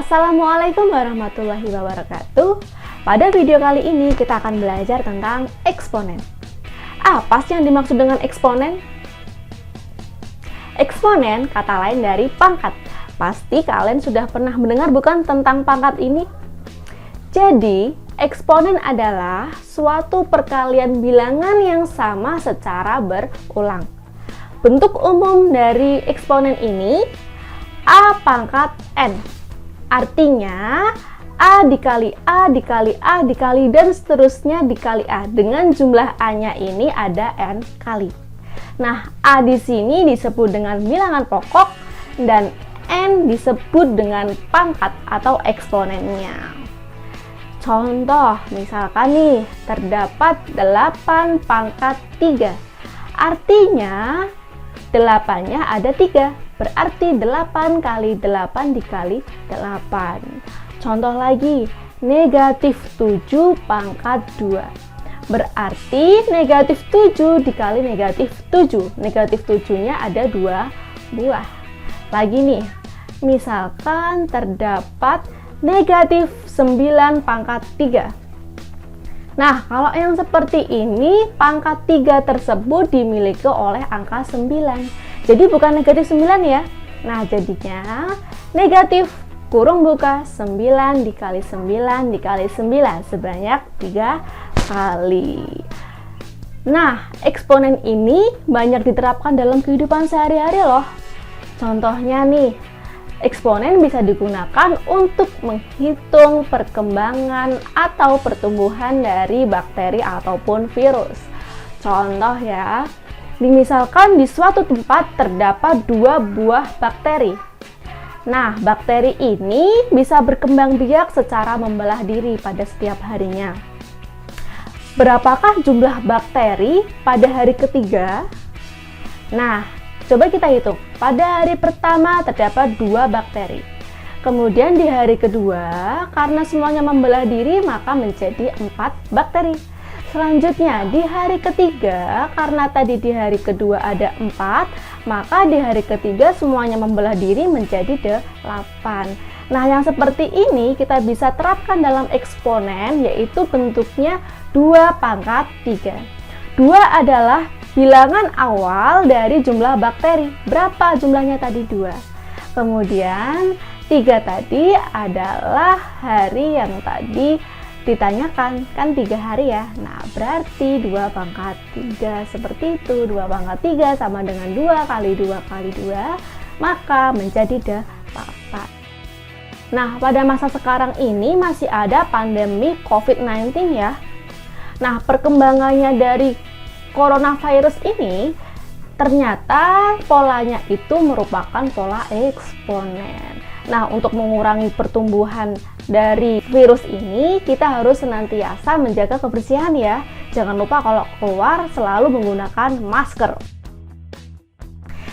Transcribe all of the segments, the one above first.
Assalamualaikum warahmatullahi wabarakatuh. Pada video kali ini kita akan belajar tentang eksponen. Apa sih yang dimaksud dengan eksponen? Eksponen kata lain dari pangkat. Pasti kalian sudah pernah mendengar bukan tentang pangkat ini? Jadi, eksponen adalah suatu perkalian bilangan yang sama secara berulang. Bentuk umum dari eksponen ini A pangkat N. Artinya A dikali A dikali A dikali dan seterusnya dikali A. Dengan jumlah A-nya ini ada N kali. Nah, A di sini disebut dengan bilangan pokok dan N disebut dengan pangkat atau eksponennya. Contoh, misalkan nih, terdapat 8 pangkat 3. Artinya 8-nya ada 3, berarti 8 kali 8 dikali 8. Contoh lagi, negatif 7 pangkat 2. Berarti negatif 7 dikali negatif 7. Negatif 7-nya ada 2 buah. Lagi nih, misalkan terdapat negatif 9 pangkat 3. Nah, kalau yang seperti ini, pangkat 3 tersebut dimiliki oleh angka 9. Jadi bukan negatif 9 ya. Nah, jadinya negatif kurung buka 9 dikali 9 dikali 9 sebanyak 3 kali. Nah, eksponen ini banyak diterapkan dalam kehidupan sehari-hari loh. Contohnya nih, eksponen bisa digunakan untuk menghitung perkembangan atau pertumbuhan dari bakteri ataupun virus. Contoh ya, misalkan di suatu tempat terdapat 2 buah bakteri. Nah, bakteri ini bisa berkembang biak secara membelah diri pada setiap harinya. Berapakah jumlah bakteri pada hari ketiga? Nah, coba kita hitung. Pada hari pertama terdapat 2 bakteri. Kemudian di hari kedua, karena semuanya membelah diri, maka menjadi 4 bakteri. Selanjutnya, di hari ketiga, karena tadi di hari kedua ada 4, maka di hari ketiga semuanya membelah diri menjadi 8. Nah, yang seperti ini kita bisa terapkan dalam eksponen, yaitu bentuknya 2 pangkat 3. 2 adalah bilangan awal dari jumlah bakteri. Berapa jumlahnya tadi? 2. Kemudian 3 tadi adalah hari yang tadi ditanyakan, kan 3 hari ya. Nah, berarti 2 pangkat 3 seperti itu. 2 pangkat 3 sama dengan 2 kali 2 kali 2, maka menjadi 8. Nah, pada masa sekarang ini masih ada pandemi COVID-19 ya. Nah, perkembangannya dari coronavirus ini ternyata polanya itu merupakan pola eksponen. Nah, untuk mengurangi pertumbuhan dari virus ini, kita harus senantiasa menjaga kebersihan ya. Jangan lupa kalau keluar selalu menggunakan masker.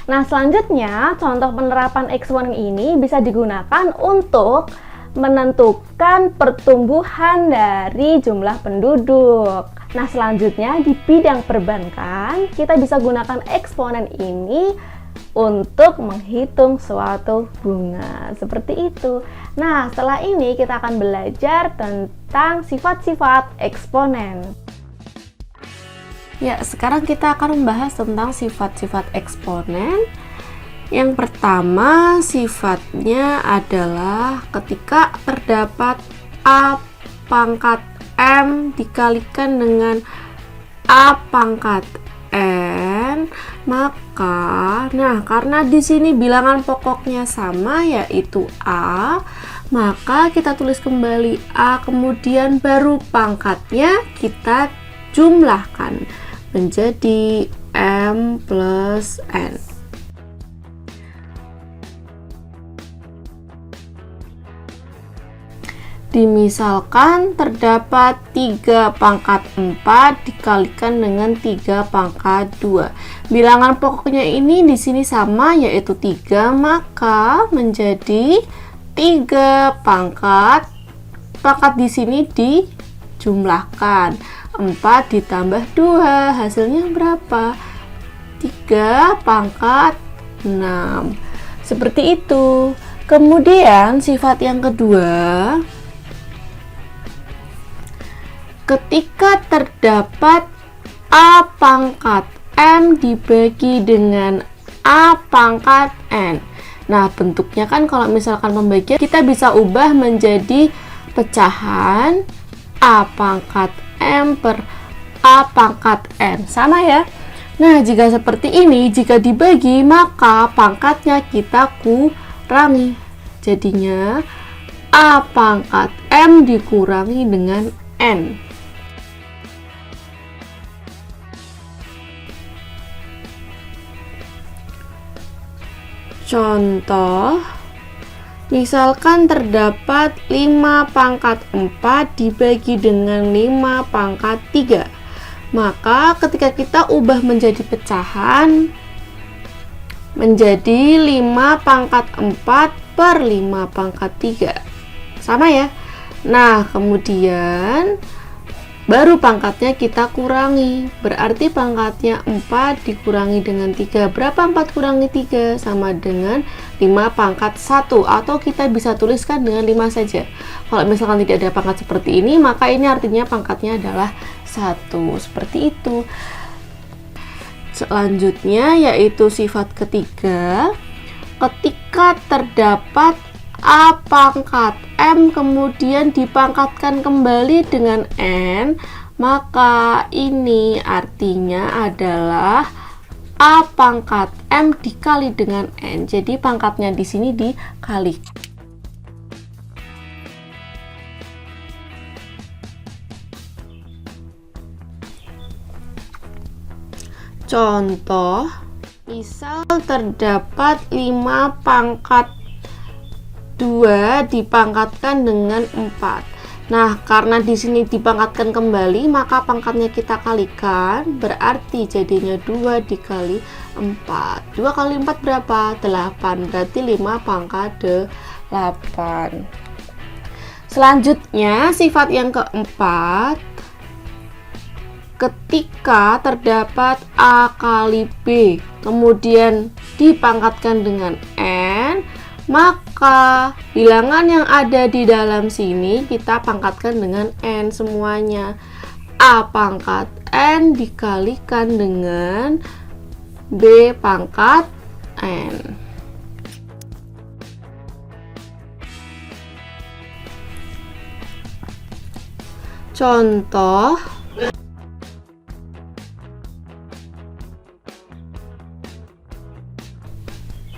Nah, selanjutnya contoh penerapan eksponen ini bisa digunakan untuk menentukan pertumbuhan dari jumlah penduduk. Nah, selanjutnya di bidang perbankan, kita bisa gunakan eksponen ini untuk menghitung suatu bunga. Seperti itu. Nah, setelah ini kita akan belajar tentang sifat-sifat eksponen. Ya, sekarang kita akan membahas tentang sifat-sifat eksponen. Yang pertama, sifatnya adalah ketika terdapat A pangkat M dikalikan dengan A pangkat N, maka karena di sini bilangan pokoknya sama yaitu A, maka kita tulis kembali A, kemudian baru pangkatnya kita jumlahkan menjadi M plus N. Dimisalkan terdapat 3 pangkat 4 dikalikan dengan 3 pangkat 2. Bilangan pokoknya ini di sini sama yaitu 3, maka menjadi 3 pangkat di sini dijumlahkan. 4 ditambah 2 hasilnya berapa? 3 pangkat 6. Seperti itu. Kemudian sifat yang kedua, ketika terdapat A pangkat M dibagi dengan A pangkat N. Nah, bentuknya kan kalau misalkan pembagian kita bisa ubah menjadi pecahan A pangkat M per A pangkat N. Sama ya? Nah, jika seperti ini, jika dibagi, maka pangkatnya kita kurangi. Jadinya A pangkat M dikurangi dengan N. Contoh, misalkan terdapat 5 pangkat 4 dibagi dengan 5 pangkat 3. Maka ketika kita ubah menjadi pecahan, menjadi 5 pangkat 4 per 5 pangkat 3. Sama ya? Nah, kemudian baru pangkatnya kita kurangi. Berarti pangkatnya 4 dikurangi dengan 3. Berapa 4 kurangi 3? Sama dengan 5 pangkat 1. Atau kita bisa tuliskan dengan 5 saja. Kalau misalkan tidak ada pangkat seperti ini, maka ini artinya pangkatnya adalah 1. Seperti itu. Selanjutnya yaitu sifat ketiga. Ketika terdapat A pangkat M kemudian dipangkatkan kembali dengan N, maka ini artinya adalah A pangkat M dikali dengan N. Jadi pangkatnya di sini dikali. Contoh, misal terdapat 5 pangkat 2 dipangkatkan dengan 4. Nah, karena di sini dipangkatkan kembali, maka pangkatnya kita kalikan, berarti jadinya 2 dikali 4. 2 kali 4 berapa? 8. Berarti 5 pangkat 8. Selanjutnya, sifat yang keempat, ketika terdapat A kali B, kemudian dipangkatkan dengan N, maka bilangan yang ada di dalam sini kita pangkatkan dengan N semuanya. A pangkat N dikalikan dengan B pangkat N. Contoh,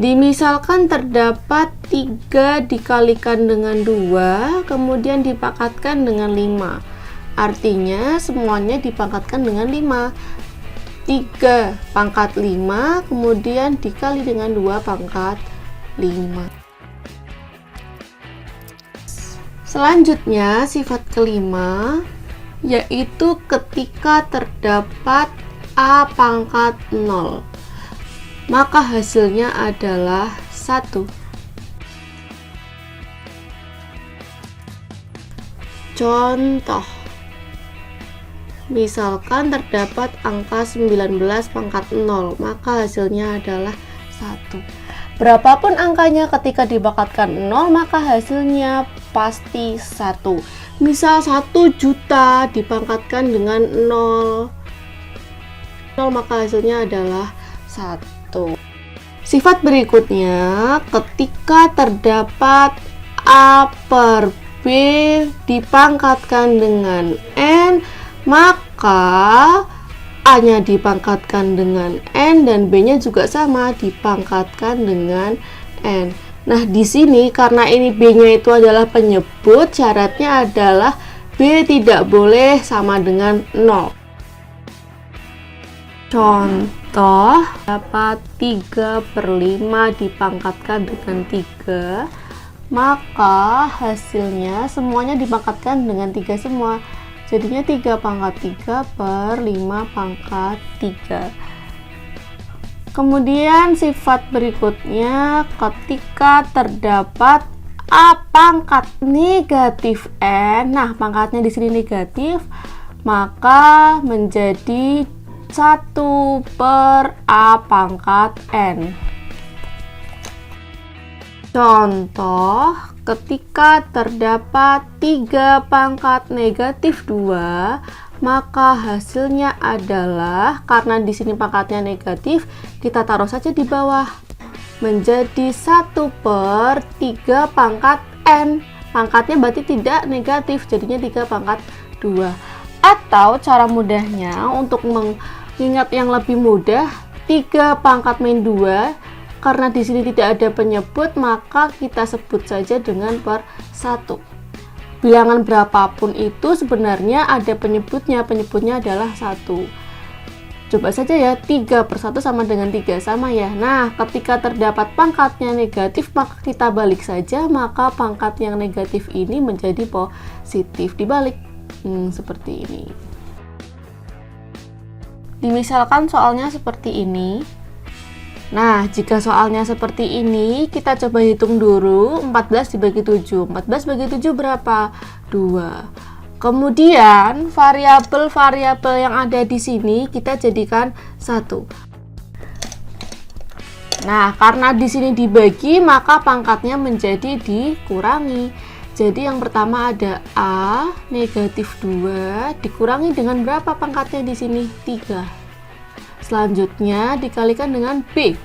dimisalkan terdapat 3 dikalikan dengan 2, kemudian dipangkatkan dengan 5. Artinya semuanya dipangkatkan dengan 5. 3 pangkat 5, kemudian dikali dengan 2 pangkat 5. Selanjutnya, sifat kelima, yaitu ketika terdapat A pangkat 0. Maka hasilnya adalah 1. Contoh, misalkan terdapat angka 19 pangkat 0, maka hasilnya adalah 1. Berapapun angkanya ketika dipangkatkan 0, maka hasilnya pasti 1. Misal 1 juta dipangkatkan dengan 0, maka hasilnya adalah 1. Sifat berikutnya, ketika terdapat A per B dipangkatkan dengan N, maka A-nya dipangkatkan dengan N dan B-nya juga sama dipangkatkan dengan N. Nah, di sini karena ini B-nya itu adalah penyebut, syaratnya adalah B tidak boleh sama dengan 0. Contoh, dapat 3/5 dipangkatkan dengan 3, maka hasilnya semuanya dipangkatkan dengan 3 semua. Jadinya 3 pangkat 3 per 5 pangkat 3. Kemudian sifat berikutnya, ketika terdapat A pangkat negatif N, nah pangkatnya di sini negatif, maka menjadi 1 per A pangkat N. Contoh, ketika terdapat 3 pangkat negatif 2, maka hasilnya adalah, karena di sini pangkatnya negatif, kita taruh saja di bawah, menjadi 1/3 pangkat n. Pangkatnya berarti tidak negatif, jadinya 3 pangkat 2. Atau cara mudahnya, untuk mengingat yang lebih mudah, 3 pangkat min 2, karena di sini tidak ada penyebut, maka kita sebut saja dengan per 1. Bilangan berapapun itu sebenarnya ada penyebutnya adalah 1. Coba saja ya, 3/1 sama dengan 3, sama ya. Nah, ketika terdapat pangkatnya negatif, maka kita balik saja, maka pangkat yang negatif ini menjadi positif. Dibalik, seperti ini. Dimisalkan soalnya seperti ini. Nah, jika soalnya seperti ini, kita coba hitung dulu. 14 dibagi 7. 14 bagi 7 berapa? 2. Kemudian, variabel-variabel yang ada di sini kita jadikan 1. Nah, karena di sini dibagi, maka pangkatnya menjadi dikurangi. Jadi yang pertama ada A negatif 2 dikurangi dengan berapa pangkatnya di sini? 3. Selanjutnya dikalikan dengan B.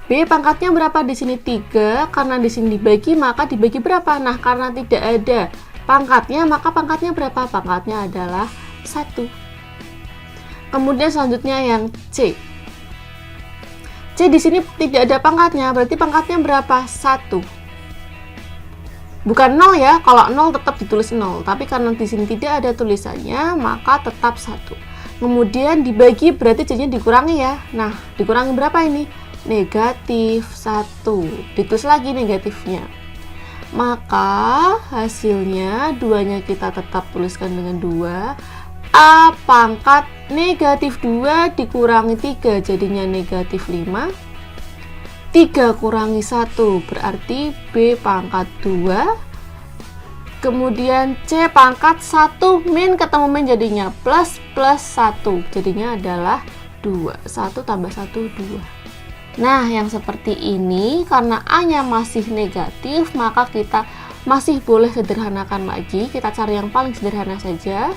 B pangkatnya berapa di sini? 3. Karena di sini dibagi, maka dibagi berapa? Nah, karena tidak ada pangkatnya, maka pangkatnya berapa? Pangkatnya adalah 1. Kemudian selanjutnya yang C. C di sini tidak ada pangkatnya, berarti pangkatnya berapa? 1. Bukan 0 ya, kalau 0 tetap ditulis 0, tapi karena di sini tidak ada tulisannya, maka tetap 1. Kemudian dibagi berarti jadinya dikurangi ya. Nah, dikurangi berapa ini? Negatif 1. Ditulis lagi negatifnya. Maka hasilnya 2-nya kita tetap tuliskan dengan 2. A pangkat negatif 2 dikurangi 3 jadinya negatif 5. 3 kurangi 1 berarti B pangkat 2. Kemudian C pangkat 1 min ketemu min jadinya plus 1 jadinya adalah 2. 1 tambah 1 2. Nah, yang seperti ini karena A nya masih negatif, maka kita masih boleh sederhanakan lagi. Kita cari yang paling sederhana saja.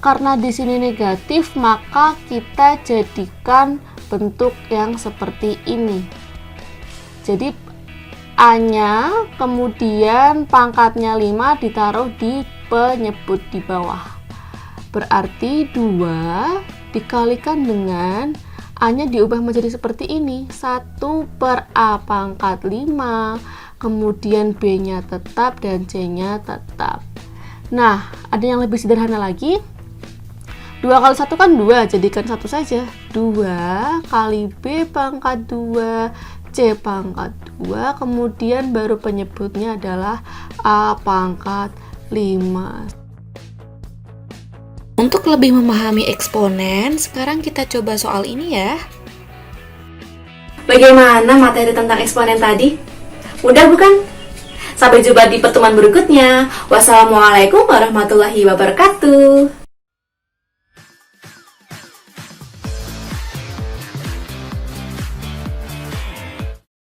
Karena di sini negatif, maka kita jadikan bentuk yang seperti ini. Jadi A-nya, kemudian pangkatnya 5 ditaruh di penyebut di bawah. Berarti 2 dikalikan dengan A-nya diubah menjadi seperti ini. 1/A pangkat 5, kemudian B-nya tetap dan C-nya tetap. Nah, ada yang lebih sederhana lagi. 2 kali 1 kan 2, jadikan 1 saja. 2 kali B pangkat 2, C pangkat 2, kemudian baru penyebutnya adalah A pangkat 5. Untuk lebih memahami eksponen, sekarang kita coba soal ini ya. Bagaimana materi tentang eksponen tadi? Mudah bukan? Sampai jumpa di pertemuan berikutnya. Wassalamualaikum warahmatullahi wabarakatuh.